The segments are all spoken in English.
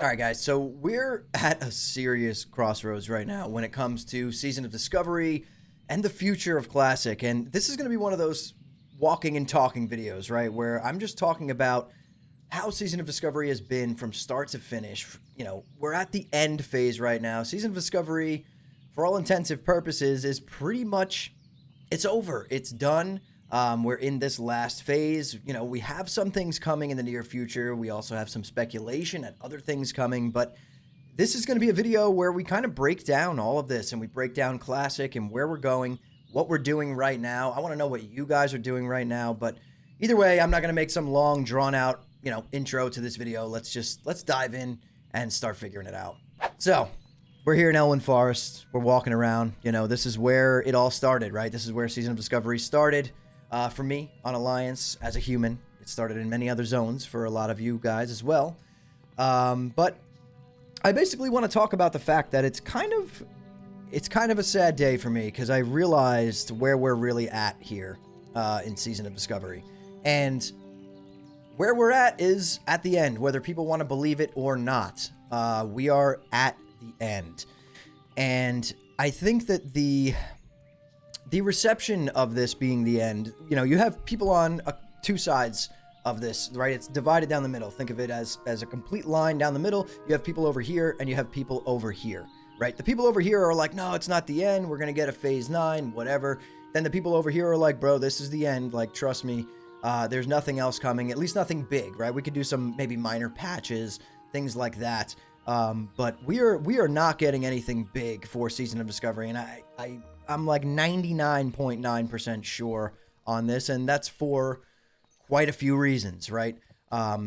All right, guys, so we're at a serious crossroads right now when it comes to Season of Discovery and the future of Classic. And this is going to be one of those walking and talking videos, right, where I'm just talking about how Season of Discovery has been from start to finish. You know, we're at the end phase right now. Season of Discovery, for all intensive purposes, is pretty much, it's over. It's done. We're in this last phase. You know, we have some things coming in the near future. We also have some speculation at other things coming, but this is going to be a video where we kind of break down all of this and we break down Classic and where we're going, what we're doing right now. I want to know what you guys are doing right now, but either way, I'm not going to make some long drawn out, intro to this video. Let's dive in and start figuring it out. So we're here in Elwyn Forest. We're walking around. This is where it all started, right? This is where Season of Discovery started. For me, on Alliance, as a human. It started in many other zones for a lot of you guys as well. But I basically want to talk about the fact that it's kind of a sad day for me, because I realized where we're really at here in Season of Discovery. And where we're at is at the end, whether people want to believe it or not. We are at the end. And I think that the reception of this being the end, you have people on two sides of this, right? It's divided down the middle. Think of it as a complete line down the middle. You have people over here and you have people over here, right? The people over here are like, no, it's not the end. We're going to get a phase 9, whatever. Then the people over here are like, bro, this is the end. Like, trust me, there's nothing else coming, at least nothing big, right? We could do some maybe minor patches, things like that. But we are not getting anything big for Season of Discovery. And I'm like 99.9% sure on this, and that's for quite a few reasons, right?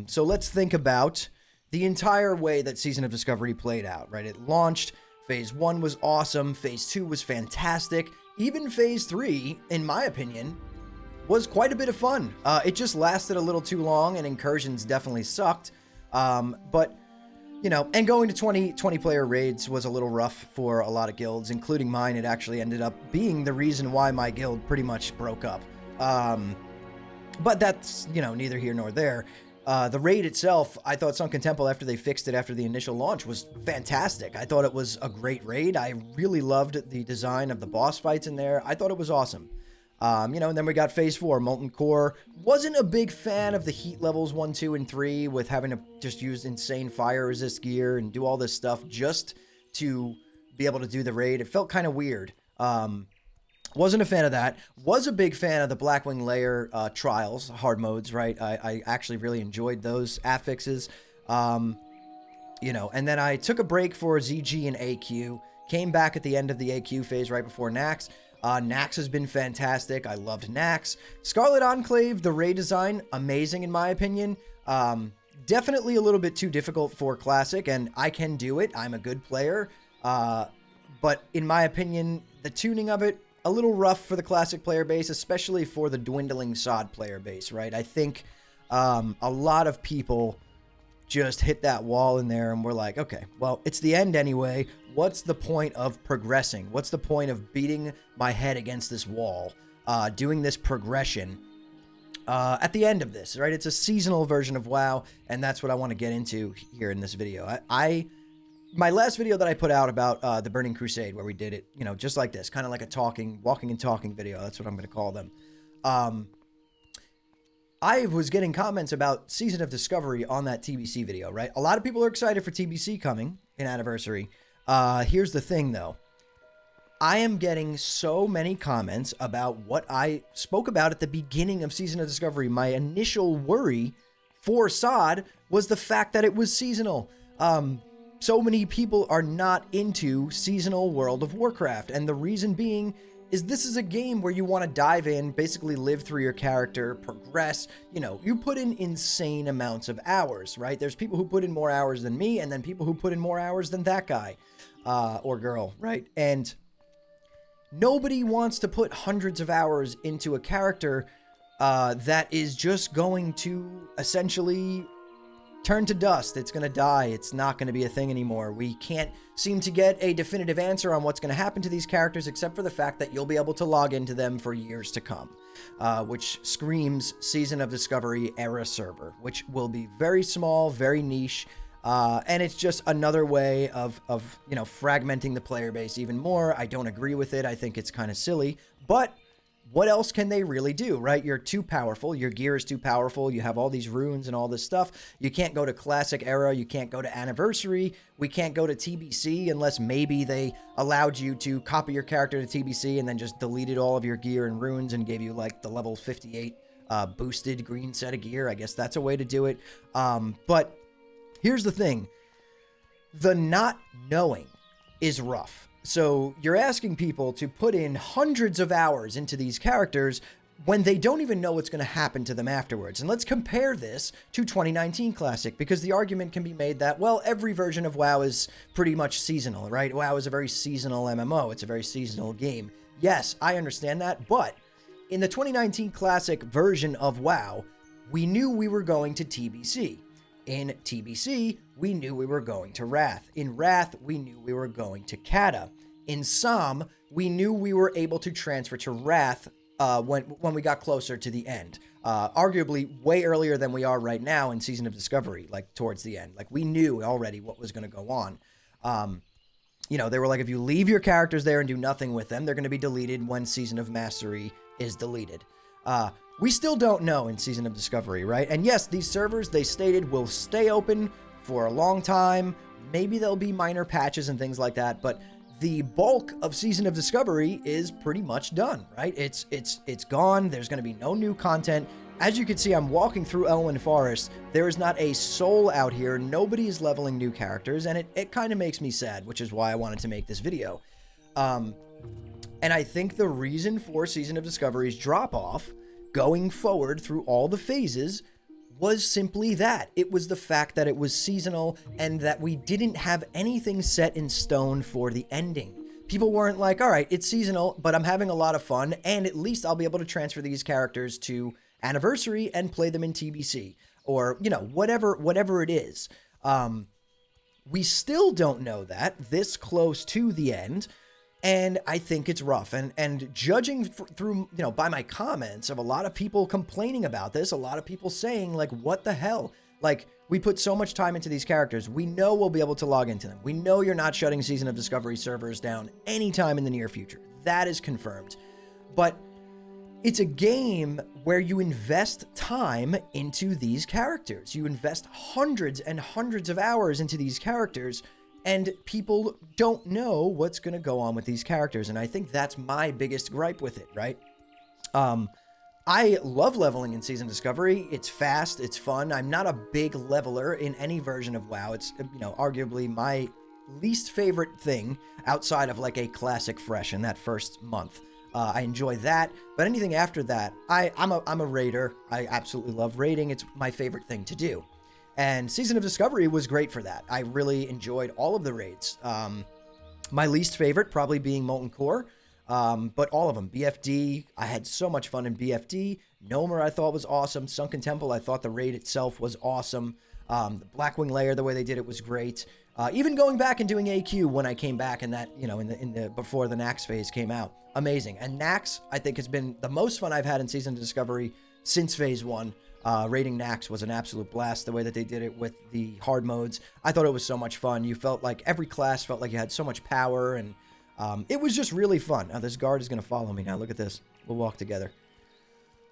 So let's think about the entire way that Season of Discovery played out, right? It launched, Phase 1 was awesome, Phase 2 was fantastic, even Phase 3, in my opinion, was quite a bit of fun. It just lasted a little too long, and incursions definitely sucked, but and going to 20 player raids was a little rough for a lot of guilds, including mine. It actually ended up being the reason why my guild pretty much broke up. But that's, neither here nor there. The raid itself, I thought Sunken Temple, after they fixed it after the initial launch, was fantastic. I thought it was a great raid. I really loved the design of the boss fights in there. I thought it was awesome. And then we got Phase 4, Molten Core. Wasn't a big fan of the heat levels 1, 2, and 3 with having to just use insane fire resist gear and do all this stuff just to be able to do the raid. It felt kind of weird. Wasn't a fan of that. Was a big fan of the Blackwing Layer trials, hard modes, right? I actually really enjoyed those affixes. And then I took a break for ZG and AQ. Came back at the end of the AQ phase right before Nax. Nax has been fantastic. I loved Nax. Scarlet Enclave, the raid design, amazing in my opinion. Definitely a little bit too difficult for Classic, and I can do it. I'm a good player. But in my opinion, the tuning of it, a little rough for the Classic player base, especially for the dwindling SOD player base, right? I think a lot of people just hit that wall in there and we're like, okay, well, it's the end anyway. What's the point of progressing? What's the point of beating my head against this wall, doing this progression at the end of this, right? It's a seasonal version of WoW, and that's what I want to get into here in this video. My last video that I put out about the Burning Crusade, where we did it, just like this, kind of like a walking and talking video. That's what I'm going to call them. I was getting comments about Season of Discovery on that TBC video, right? A lot of people are excited for TBC coming in Anniversary. Here's the thing, though. I am getting so many comments about what I spoke about at the beginning of Season of Discovery. My initial worry for SOD was the fact that it was seasonal. So many people are not into seasonal World of Warcraft, and the reason being is this is a game where you want to dive in, basically live through your character, progress. You put in insane amounts of hours, right? There's people who put in more hours than me, and then people who put in more hours than that guy or girl, right? And nobody wants to put hundreds of hours into a character that is just going to essentially turn to dust. It's going to die. It's not going to be a thing anymore. We can't seem to get a definitive answer on what's going to happen to these characters, except for the fact that you'll be able to log into them for years to come, which screams Season of Discovery era server, which will be very small, very niche. And it's just another way of fragmenting the player base even more. I don't agree with it. I think it's kind of silly, but what else can they really do, right? You're too powerful. Your gear is too powerful. You have all these runes and all this stuff. You can't go to Classic Era. You can't go to Anniversary. We can't go to TBC unless maybe they allowed you to copy your character to TBC and then just deleted all of your gear and runes and gave you like the level 58 boosted green set of gear. I guess that's a way to do it. But here's the thing. The not knowing is rough. So you're asking people to put in hundreds of hours into these characters when they don't even know what's going to happen to them afterwards. And let's compare this to 2019 Classic, because the argument can be made that, well, every version of WoW is pretty much seasonal, right? WoW is a very seasonal MMO. It's a very seasonal game. Yes, I understand that, but in the 2019 Classic version of WoW, we knew we were going to TBC. In TBC, we knew we were going to Wrath. In Wrath, we knew we were going to Kata. In Som, we knew we were able to transfer to Wrath when we got closer to the end. Arguably way earlier than we are right now in Season of Discovery, like towards the end. Like we knew already what was going to go on. They were like, if you leave your characters there and do nothing with them, they're going to be deleted when Season of Mastery is deleted. We still don't know in Season of Discovery, right? And yes, these servers, they stated, will stay open for a long time. Maybe there'll be minor patches and things like that, but the bulk of Season of Discovery is pretty much done, right? It's gone. There's going to be no new content. As you can see, I'm walking through Elwyn Forest. There is not a soul out here. Nobody is leveling new characters, and it kind of makes me sad, which is why I wanted to make this video. And I think the reason for Season of Discovery's drop-off going forward through all the phases was simply that. It was the fact that it was seasonal and that we didn't have anything set in stone for the ending. People weren't like, all right, it's seasonal, but I'm having a lot of fun, and at least I'll be able to transfer these characters to Anniversary and play them in TBC, or, whatever it is. We still don't know that this close to the end, and I think it's rough. And judging through, by my comments of a lot of people complaining about this, a lot of people saying, like, what the hell? Like, we put so much time into these characters. We know we'll be able to log into them. We know you're not shutting Season of Discovery servers down anytime in the near future. That is confirmed. But it's a game where you invest time into these characters. You invest hundreds and hundreds of hours into these characters, and people don't know what's going to go on with these characters. And I think that's my biggest gripe with it, right? I love leveling in Season Discovery. It's fast. It's fun. I'm not a big leveler in any version of WoW. It's, arguably my least favorite thing outside of like a Classic Fresh in that first month. I enjoy that. But anything after that, I'm a raider. I absolutely love raiding. It's my favorite thing to do. And Season of Discovery was great for that. I really enjoyed all of the raids. My least favorite probably being Molten Core, but all of them. BFD, I had so much fun in BFD. Nomer I thought was awesome. Sunken Temple, I thought the raid itself was awesome. The Blackwing Lair, the way they did it was great. Even going back and doing AQ when I came back in that, in the before the Nax phase came out, amazing. And Nax, I think, has been the most fun I've had in Season of Discovery since Phase 1. Raiding Nax was an absolute blast. The way that they did it with the hard modes, I thought it was so much fun. You felt like every class felt like you had so much power, and it was just really fun. Now this guard is going to follow me now. Look at this. We'll walk together.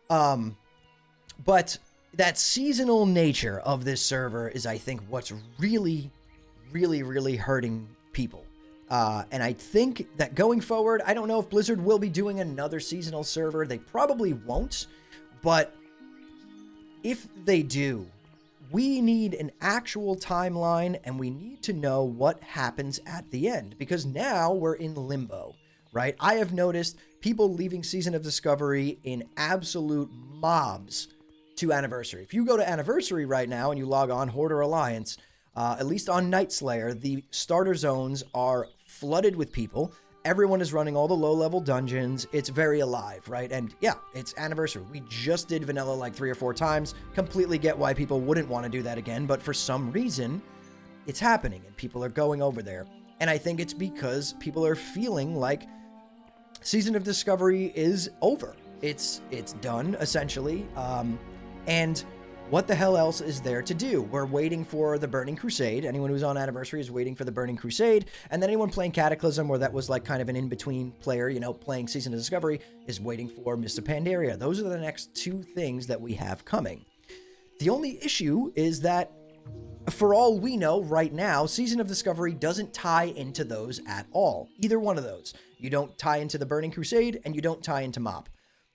But that seasonal nature of this server is, I think, what's really, really, really hurting people. And I think that going forward, I don't know if Blizzard will be doing another seasonal server. They probably won't, but if they do, we need an actual timeline, and we need to know what happens at the end, because now we're in limbo, right? I have noticed people leaving Season of Discovery in absolute mobs to Anniversary. If you go to Anniversary right now and you log on Horde or Alliance, at least on Night Slayer, the starter zones are flooded with people. Everyone is running all the low-level dungeons. It's very alive, right? And yeah, it's Anniversary. We just did vanilla like 3 or 4 times. Completely get why people wouldn't want to do that again, but for some reason, it's happening and people are going over there. And I think it's because people are feeling like Season of Discovery is over. It's done, essentially. And what the hell else is there to do? We're waiting for the Burning Crusade. Anyone who's on Anniversary is waiting for the Burning Crusade. And then anyone playing Cataclysm, where that was like kind of an in-between player, you know, playing Season of Discovery, is waiting for Mists of Pandaria. Those are the next two things that we have coming. The only issue is that, for all we know right now, Season of Discovery doesn't tie into those at all. Either one of those. You don't tie into the Burning Crusade, and you don't tie into MoP.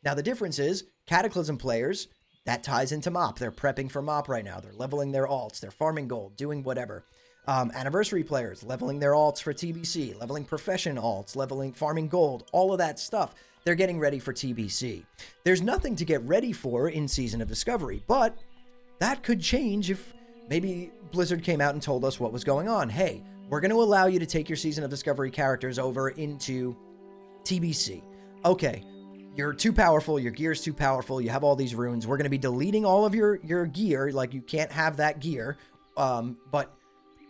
Now, the difference is, Cataclysm players, that ties into MoP. They're prepping for MoP right now. They're leveling their alts. They're farming gold, doing whatever. Anniversary players, leveling their alts for TBC, leveling profession alts, farming gold, all of that stuff. They're getting ready for TBC. There's nothing to get ready for in Season of Discovery, but that could change if maybe Blizzard came out and told us what was going on. Hey, we're going to allow you to take your Season of Discovery characters over into TBC. Okay. You're too powerful, your gear's too powerful, you have all these runes, we're going to be deleting all of your gear, like you can't have that gear, but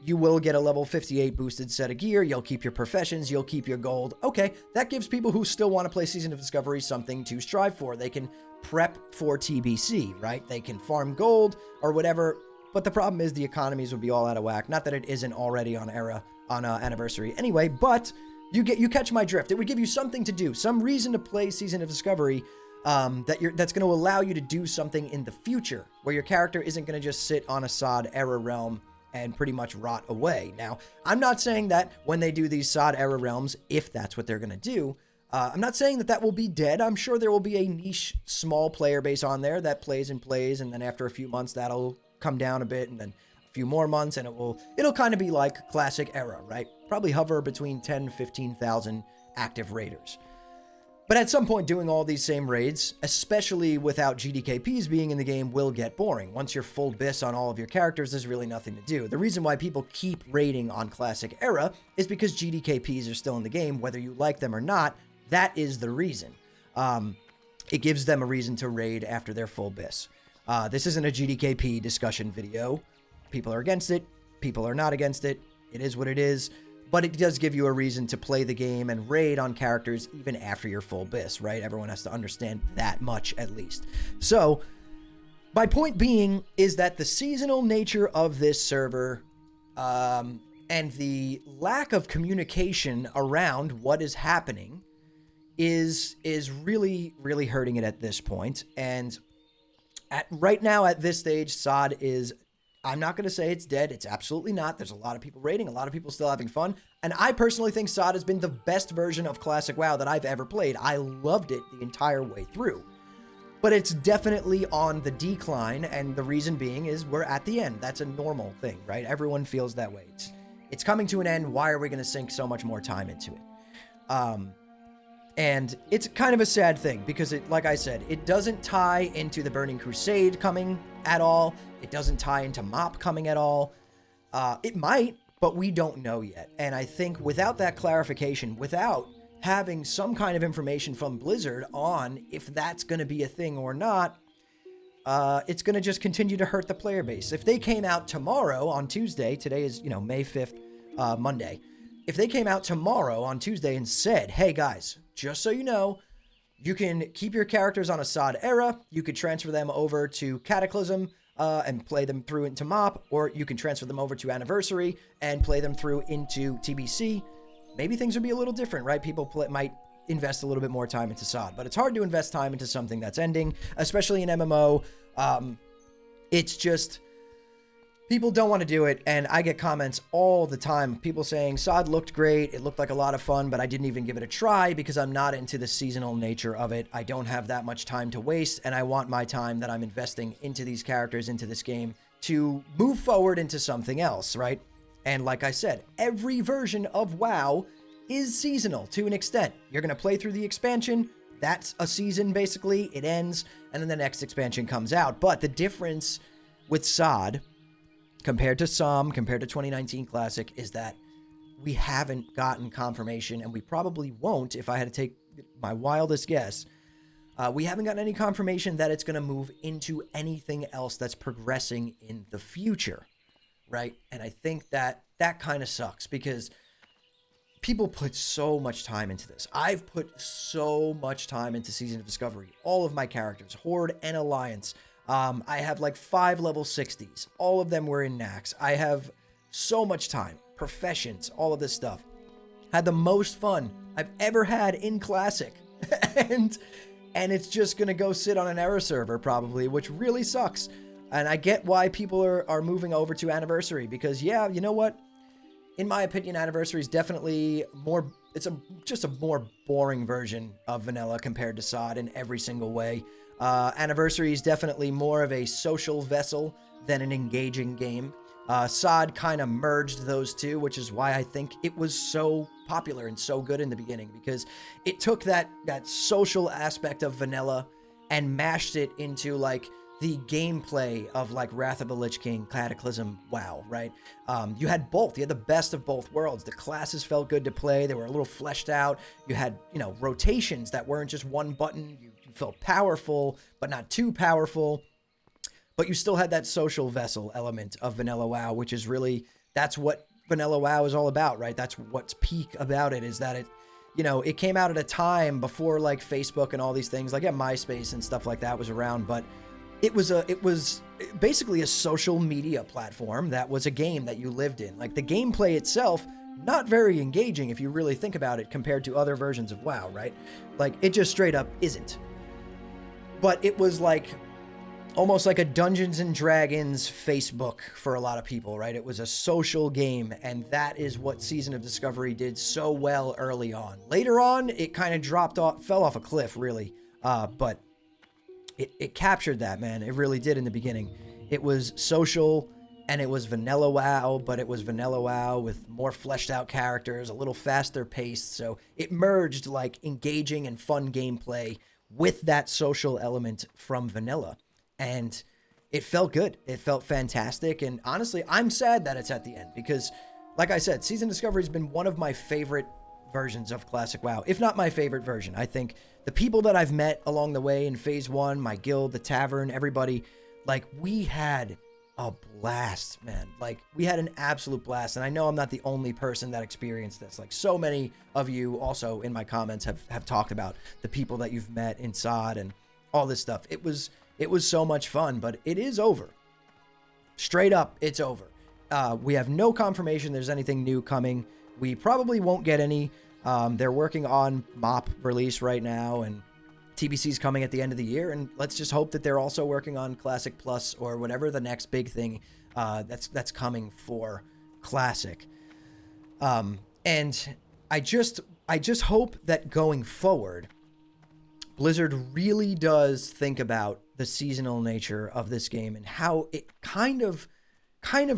you will get a level 58 boosted set of gear, you'll keep your professions, you'll keep your gold. Okay, that gives people who still want to play Season of Discovery something to strive for. They can prep for TBC, right? They can farm gold or whatever, but the problem is the economies would be all out of whack. Not that it isn't already on Anniversary anyway, but you catch my drift. It would give you something to do, some reason to play Season of Discovery that's going to allow you to do something in the future, where your character isn't going to just sit on a SOD era realm and pretty much rot away. Now, I'm not saying that when they do these SOD era realms, if that's what they're going to do, I'm not saying that will be dead. I'm sure there will be a niche, small player base on there that plays, and then after a few months, that'll come down a bit, and then a few more months, and it'll kind of be like classic era, right? Probably hover between 10 to 15,000 active raiders. But at some point, doing all these same raids, especially without GDKPs being in the game, will get boring. Once you're full bis on all of your characters, there's really nothing to do. The reason why people keep raiding on classic era is because GDKPs are still in the game, whether you like them or not. That is the reason. It gives them a reason to raid after they're full bis. This isn't a GDKP discussion video. People are against it. People are not against it. It is what it is. But it does give you a reason to play the game and raid on characters even after you're full bis, right? Everyone has to understand that much, at least. So, my point being is that the seasonal nature of this server and the lack of communication around what is happening is really, really hurting it at this point. And right now, at this stage, SOD is... I'm not going to say it's dead. It's absolutely not. There's a lot of people raiding, a lot of people still having fun. And I personally think SOD has been the best version of Classic WoW that I've ever played. I loved it the entire way through. But it's definitely on the decline, and the reason being is we're at the end. That's a normal thing, right? Everyone feels that way. It's coming to an end. Why are we going to sink so much more time into it? And it's kind of a sad thing because, like I said, it doesn't tie into the Burning Crusade coming at all. It doesn't tie into MoP coming at all. It might, but we don't know yet. And I think without that clarification, without having some kind of information from Blizzard on if that's going to be a thing or not, it's going to just continue to hurt the player base. If they came out tomorrow on Tuesday, today is, May 5th, Monday. If they came out tomorrow on Tuesday and said, hey guys, just so you know, you can keep your characters on a SOD era, you could transfer them over to Cataclysm and play them through into MoP, or you can transfer them over to Anniversary and play them through into TBC, maybe things would be a little different, right? People might invest a little bit more time into SOD, but it's hard to invest time into something that's ending, especially in MMO. It's just... people don't want to do it, and I get comments all the time. People saying, SOD looked great, it looked like a lot of fun, but I didn't even give it a try because I'm not into the seasonal nature of it. I don't have that much time to waste, and I want my time that I'm investing into these characters, into this game, to move forward into something else, right? And like I said, every version of WoW is seasonal to an extent. You're going to play through the expansion, that's a season basically, it ends, and then the next expansion comes out. But the difference with SOD... compared to 2019 Classic, is that we haven't gotten confirmation, and we probably won't if I had to take my wildest guess. We haven't gotten any confirmation that it's going to move into anything else that's progressing in the future, right? And I think that kind of sucks because people put so much time into this. I've put so much time into Season of Discovery. All of my characters, Horde and Alliance. I have like 5 level 60s. All of them were in Nax. I have so much time, professions, all of this stuff. Had the most fun I've ever had in Classic. and it's just going to go sit on an error server probably, which really sucks. And I get why people are moving over to Anniversary because, yeah, you know what? In my opinion, Anniversary is definitely more, it's just a more boring version of vanilla compared to SOD in every single way. Anniversary is definitely more of a social vessel than an engaging game. SOD kind of merged those two, which is why I think it was so popular and so good in the beginning, because it took that social aspect of vanilla and mashed it into like the gameplay of like Wrath of the Lich King, Cataclysm, WoW, right? You had both. You had the best of both worlds. The classes felt good to play. They were a little fleshed out. You had, rotations that weren't just one button. You felt powerful, but not too powerful. But you still had that social vessel element of Vanilla WoW, which is really, that's what Vanilla WoW is all about, right? That's what's peak about it, is that it came out at a time before like Facebook and all these things, like MySpace and stuff like that was around, but it was basically a social media platform that was a game that you lived in. Like the gameplay itself, not very engaging if you really think about it compared to other versions of WoW, right? Like it just straight up isn't. But it was like almost like a Dungeons and Dragons Facebook for a lot of people, right? It was a social game, and that is what Season of Discovery did so well early on. Later on, it kind of fell off a cliff, really. But it captured that, man. It really did in the beginning. It was social, and it was Vanilla WoW, but it was Vanilla WoW with more fleshed out characters, a little faster paced. So it merged like engaging and fun gameplay with that social element from Vanilla. And it felt good. It felt fantastic. And honestly, I'm sad that it's at the end because, like I said, Season Discovery has been one of my favorite versions of Classic WoW, if not my favorite version. I think the people that I've met along the way in Phase 1, my guild, the tavern, everybody, like, we had a blast, man. Like, we had an absolute blast. And I know I'm not the only person that experienced this. Like, so many of you also in my comments have talked about the people that you've met in SOD and all this stuff. It was so much fun, but it is over. Straight up, it's over. We have no confirmation there's anything new coming. We probably won't get any. They're working on MOP release right now, and TBC's coming at the end of the year, and let's just hope that they're also working on Classic Plus or whatever the next big thing that's coming for Classic. And I just hope that going forward, Blizzard really does think about the seasonal nature of this game and how it kind of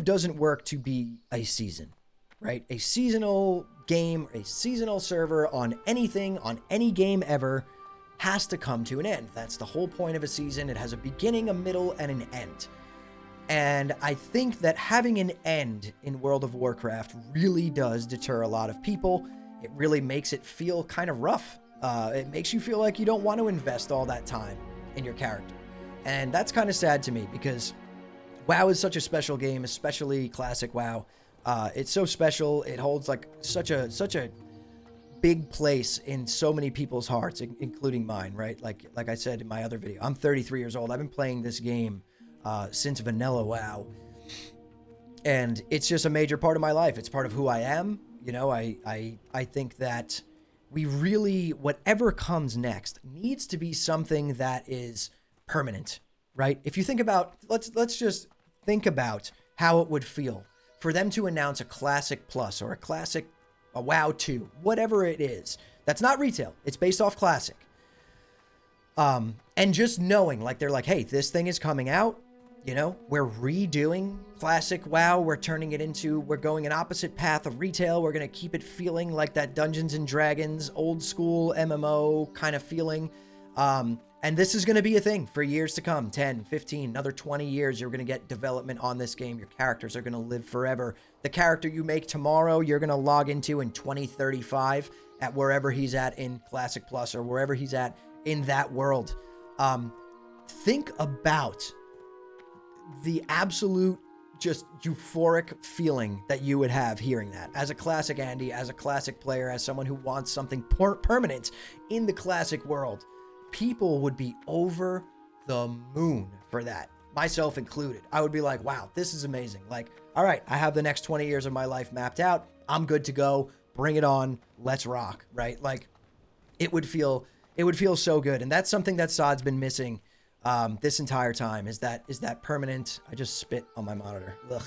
doesn't work to be a season, right? A seasonal game, a seasonal server on anything, on any game ever, has to come to an end. That's the whole point of a season. It has a beginning, a middle, and an end. And I think that having an end in World of Warcraft really does deter a lot of people. It really makes it feel kind of rough. It makes you feel like you don't want to invest all that time in your character. And that's kind of sad to me because WoW is such a special game, especially Classic WoW. It's so special. It holds like such a big place in so many people's hearts, including mine, right? Like I said in my other video, I'm 33 years old. I've been playing this game since Vanilla WoW. And it's just a major part of my life. It's part of who I am. I think that we really, whatever comes next, needs to be something that is permanent, right? If you think about, let's just think about how it would feel for them to announce a Classic Plus or a WoW 2, whatever it is. That's not retail. It's based off Classic. And just knowing, like, they're like, hey, this thing is coming out. We're redoing Classic WoW. We're going an opposite path of retail. We're going to keep it feeling like that Dungeons and Dragons, old school MMO kind of feeling. And this is going to be a thing for years to come, 10, 15, another 20 years. You're going to get development on this game. Your characters are going to live forever. The character you make tomorrow, you're going to log into in 2035 at wherever he's at in Classic Plus or wherever he's at in that world. Think about the absolute just euphoric feeling that you would have hearing that as a Classic Andy, as a Classic player, as someone who wants something permanent in the Classic world. People would be over the moon for that, myself included. I would be like, wow, this is amazing. Like, all right, I have the next 20 years of my life mapped out. I'm good to go. Bring it on. Let's rock, right? Like, it would feel so good. And that's something that SOD's been missing this entire time, is that permanent, I just spit on my monitor. Ugh.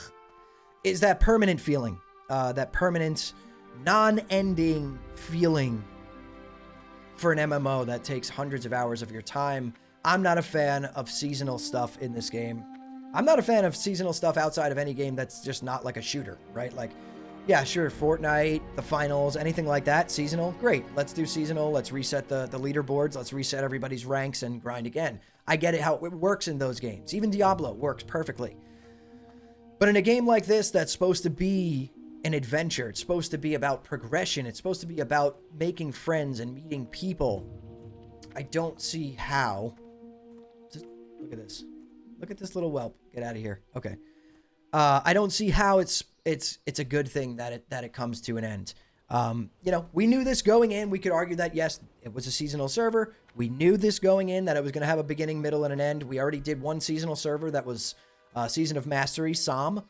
Is that permanent feeling, that permanent non-ending feeling for an MMO that takes hundreds of hours of your time. I'm not a fan of seasonal stuff in this game. I'm not a fan of seasonal stuff outside of any game that's just not like a shooter, right? Like, yeah, sure, Fortnite, the finals, anything like that, seasonal, great. Let's do seasonal. Let's reset the leaderboards. Let's reset everybody's ranks and grind again. I get it, how it works in those games. Even Diablo works perfectly. But in a game like this that's supposed to be an adventure, it's supposed to be about progression, it's supposed to be about making friends and meeting people, I don't see how. Just look at this. Look at this little whelp. Get out of here. Okay. I don't see how it's a good thing that it comes to an end. You know, we knew this going in. We could argue that, yes, it was a seasonal server. We knew this going in, that it was going to have a beginning, middle, and an end. We already did one seasonal server that was Season of Mastery, SOM.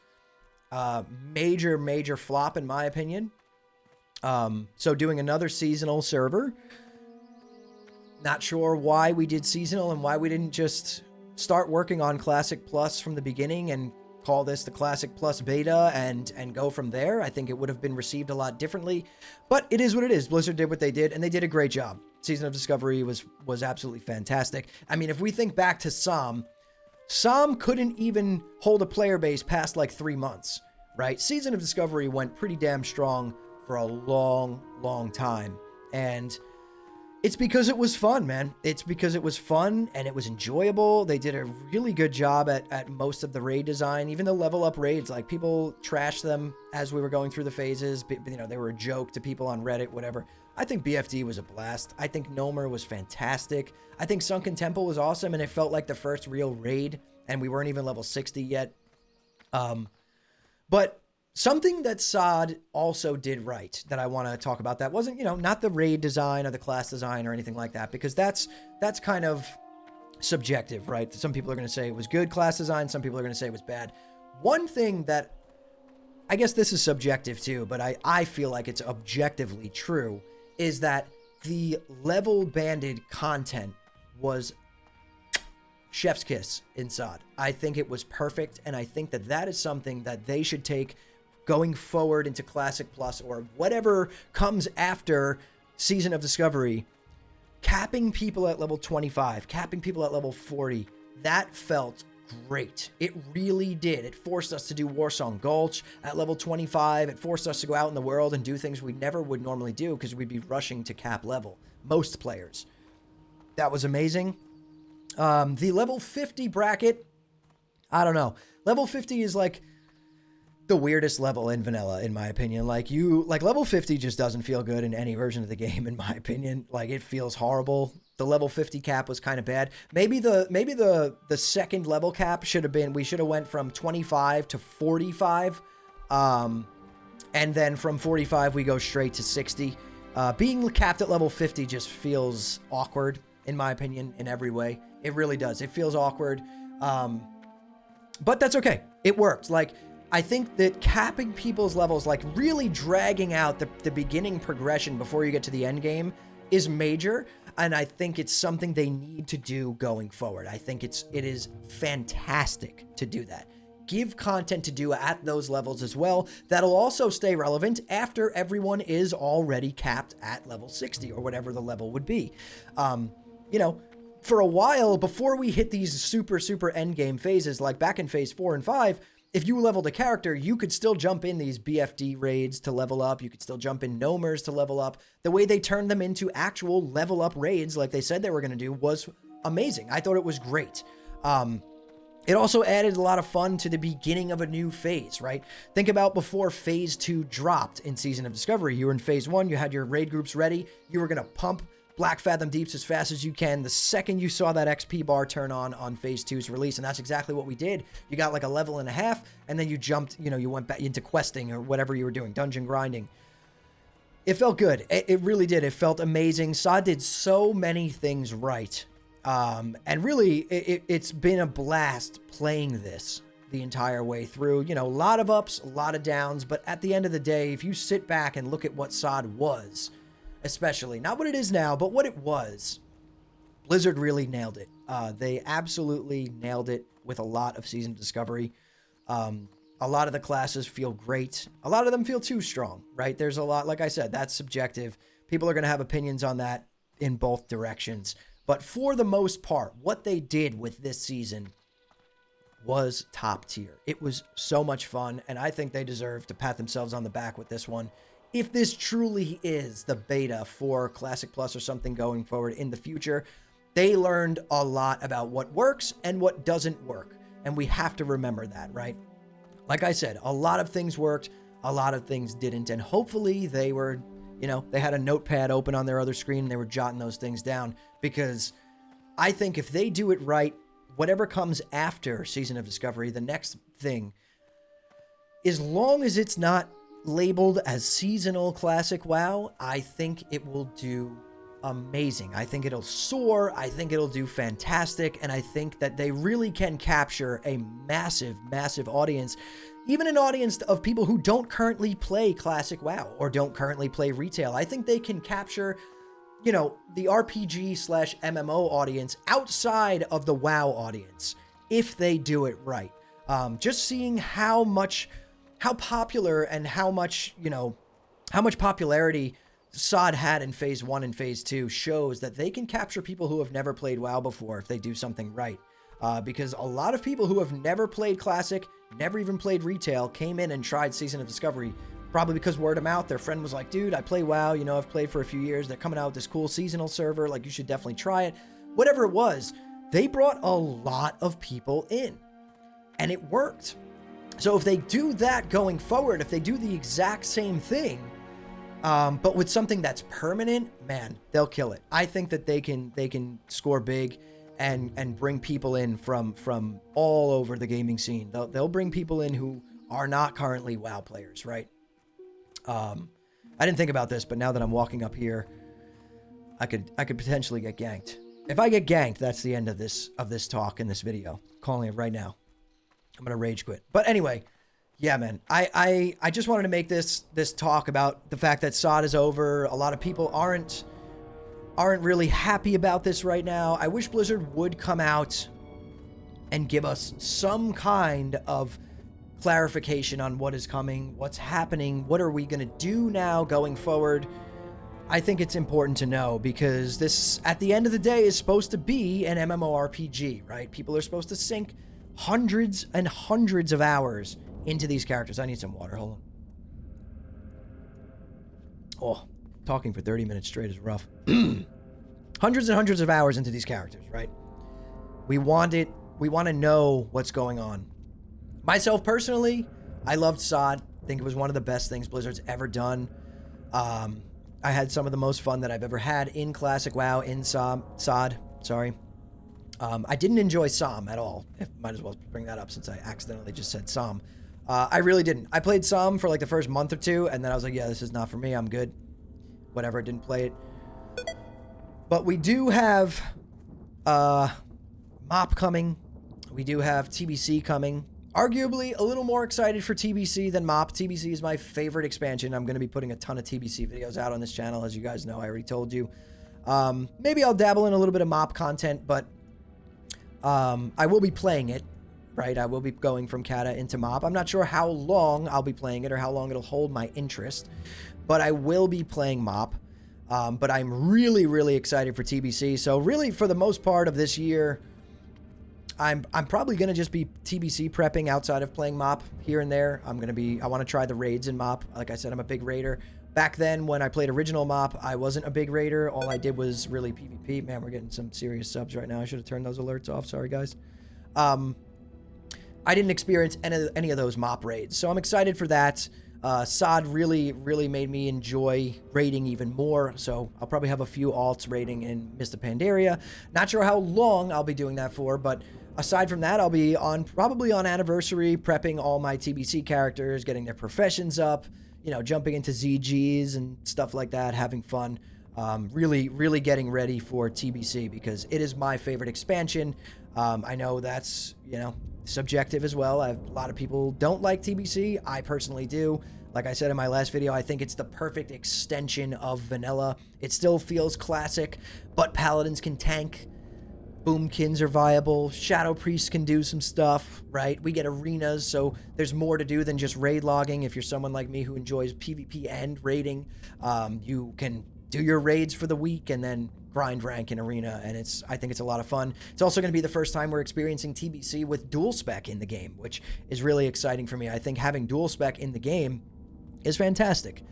Major flop, in my opinion. So doing another seasonal server. Not sure why we did seasonal and why we didn't just start working on Classic Plus from the beginning and call this the Classic Plus beta and go from there. I think it would have been received a lot differently, but it is what it is. Blizzard did what they did, and they did a great job. Season of Discovery was absolutely fantastic. I mean, if we think back to SOM couldn't even hold a player base past like 3 months, right? Season of Discovery went pretty damn strong for a long time, and it's because it was fun, man. It's because it was fun and it was enjoyable. They did a really good job at most of the raid design, even the level up raids. Like, people trashed them as we were going through the phases. You know, they were a joke to people on Reddit, whatever. I think BFD was a blast. I think Nomer was fantastic. I think Sunken Temple was awesome, and it felt like the first real raid, and we weren't even level 60 yet. But something that SOD also did right that I want to talk about, that wasn't, you know, not the raid design or the class design or anything like that, because that's kind of subjective, right? Some people are going to say it was good class design. Some people are going to say it was bad. One thing that, I guess this is subjective too, but I feel like it's objectively true, is that the level banded content was chef's kiss in SOD. I think it was perfect, and I think that is something that they should take going forward into Classic Plus or whatever comes after Season of Discovery. Capping people at level 25, capping people at level 40, that felt great. It really did. It forced us to do Warsong Gulch at level 25. It forced us to go out in the world and do things we never would normally do because we'd be rushing to cap level, most players. That was amazing. The level 50 bracket, I don't know. Level 50 is like the weirdest level in vanilla, in my opinion. Like, level 50 just doesn't feel good in any version of the game, in my opinion. Like, it feels horrible. The level 50 cap was kind of bad. Maybe the second level cap should have been, we should have went from 25 to 45. And then from 45, we go straight to 60. Being capped at level 50 just feels awkward, in my opinion, in every way. It really does. It feels awkward. But that's okay. It worked. Like, I think that capping people's levels, like really dragging out the beginning progression before you get to the end game, is major, and I think it's something they need to do going forward. I think it is fantastic to do that. Give content to do at those levels as well. That'll also stay relevant after everyone is already capped at level 60 or whatever the level would be. You know, for a while before we hit these super end game phases, like back in phase 4 and 5, if you leveled a character, you could still jump in these BFD raids to level up. You could still jump in Nomers to level up. The way they turned them into actual level up raids, like they said they were going to do, was amazing. I thought it was great. It also added a lot of fun to the beginning of a new phase, right? Think about before phase 2 dropped in Season of Discovery. You were in phase 1, you had your raid groups ready. You were going to pump Black Fathom Deeps as fast as you can the second you saw that XP bar turn on phase 2's release, and that's exactly what we did. You got like a level and a half, and then you jumped, you know, you went back into questing or whatever you were doing, dungeon grinding. It felt good. It really did. It felt amazing. SOD did so many things right. And really, it's been a blast playing this the entire way through. You know, a lot of ups, a lot of downs, but at the end of the day, if you sit back and look at what SOD was, especially, not what it is now, but what it was, Blizzard really nailed it. They absolutely nailed it with a lot of Season of Discovery. A lot of the classes feel great. A lot of them feel too strong, right? There's a lot, like I said, that's subjective. People are going to have opinions on that in both directions. But for the most part, what they did with this season was top tier. It was so much fun, and I think they deserve to pat themselves on the back with this one. If this truly is the beta for Classic Plus or something going forward in the future, they learned a lot about what works and what doesn't work. And we have to remember that, right? Like I said, a lot of things worked, a lot of things didn't. And hopefully they were, you know, they had a notepad open on their other screen and they were jotting those things down, because I think if they do it right, whatever comes after Season of Discovery, the next thing, as long as it's not labeled as seasonal Classic WoW, I think it will do amazing. I think it'll soar. I think it'll do fantastic. And I think that they really can capture a massive, massive audience, even an audience of people who don't currently play Classic WoW or don't currently play retail. I think they can capture, you know, the RPG/MMO audience outside of the WoW audience if they do it right. Just seeing how popular and how much, you know, how much popularity SOD had in Phase 1 and Phase 2 shows that they can capture people who have never played WoW before if they do something right. Because a lot of people who have never played Classic, never even played retail, came in and tried Season of Discovery, probably because word of mouth. Their friend was like, dude, I play WoW, you know, I've played for a few years. They're coming out with this cool seasonal server. Like, you should definitely try it. Whatever it was, they brought a lot of people in, and it worked. So if they do that going forward, if they do the exact same thing, but with something that's permanent, man, they'll kill it. I think that they can score big and bring people in from all over the gaming scene. They'll bring people in who are not currently WoW players, right? I didn't think about this, but now that I'm walking up here, I could potentially get ganked. If I get ganked, that's the end of this talk in this video. I'm calling it right now. I'm gonna rage quit. But anyway, yeah, man, I just wanted to make this talk about the fact that SOD is over. A lot of people aren't really happy about this right now. I wish Blizzard would come out and give us some kind of clarification on what is coming, what's happening, what are we going to do now going forward. I think it's important to know, because this, at the end of the day, is supposed to be an MMORPG, right? People are supposed to sink hundreds and hundreds of hours into these characters. I need some water. Hold on. Oh, talking for 30 minutes straight is rough. Hundreds and hundreds of hours into these characters, right? We want to know what's going on. Myself personally, I loved SOD. I think it was one of the best things Blizzard's ever done. I had some of the most fun that I've ever had in Classic WoW, in SOD. Sorry. I didn't enjoy SOM at all. Might as well bring that up since I accidentally just said SOM. I really didn't. I played SOM for like the first month or two, and then I was like, yeah, this is not for me. I'm good. Whatever, didn't play it. But we do have MOP coming. We do have TBC coming. Arguably a little more excited for TBC than MOP. TBC is my favorite expansion. I'm going to be putting a ton of TBC videos out on this channel, as you guys know. I already told you. Maybe I'll dabble in a little bit of MOP content, but I will be playing it, right? I will be going from Kata into MOP. I'm not sure how long I'll be playing it or how long it'll hold my interest, but I will be playing MOP. But I'm really, really excited for TBC. So really, for the most part of this year, I'm probably going to just be TBC prepping outside of playing MOP here and there. I want to try the raids in MOP. Like I said, I'm a big raider. Back then, when I played original MOP, I wasn't a big raider. All I did was really PvP. Man, we're getting some serious subs right now. I should have turned those alerts off. Sorry, guys. I didn't experience any of those MOP raids, so I'm excited for that. SOD really, really made me enjoy raiding even more, so I'll probably have a few alts raiding in Mist of Pandaria. Not sure how long I'll be doing that for, but aside from that, I'll be probably on Anniversary, prepping all my TBC characters, getting their professions up, you know, jumping into ZGs and stuff like that, having fun. Really getting ready for TBC because it is my favorite expansion. I know that's, subjective as well. A lot of people don't like TBC. I personally do. Like I said in my last video, I think it's the perfect extension of vanilla. It still feels classic, but paladins can tank. Boomkins are viable. Shadow priests can do some stuff, right? We get arenas, so there's more to do than just raid logging. If you're someone like me who enjoys PvP and raiding, you can do your raids for the week and then grind rank in arena, and I think it's a lot of fun. It's also going to be the first time we're experiencing TBC with dual spec in the game, which is really exciting for me. I think having dual spec in the game is fantastic.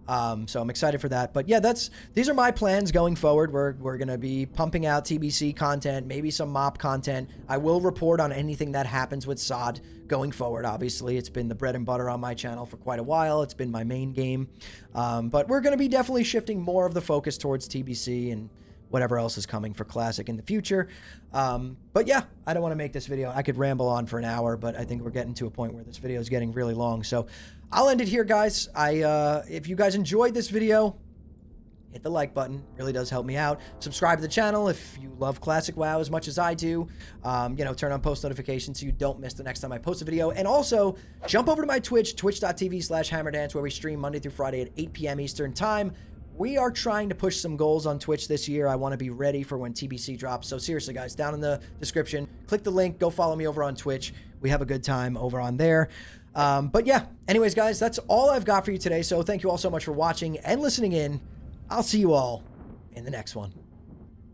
So I'm excited for that. But yeah, these are my plans going forward. We're going to be pumping out TBC content, maybe some MOP content. I will report on anything that happens with SOD going forward. Obviously, it's been the bread and butter on my channel for quite a while. It's been my main game. But we're going to be definitely shifting more of the focus towards TBC and whatever else is coming for Classic in the future. But yeah, I don't want to make this video. I could ramble on for an hour, but I think we're getting to a point where this video is getting really long. So I'll end it here, guys. If you guys enjoyed this video, hit the like button. It really does help me out. Subscribe to the channel if you love Classic WoW as much as I do. Turn on post notifications so you don't miss the next time I post a video. And also, jump over to my Twitch, twitch.tv/hammerdance, where we stream Monday through Friday at 8 p.m. Eastern Time. We are trying to push some goals on Twitch this year. I want to be ready for when TBC drops. So seriously, guys, down in the description, click the link. Go follow me over on Twitch. We have a good time over on there. But yeah, anyways, guys, that's all I've got for you today. So thank you all so much for watching and listening in. I'll see you all in the next one.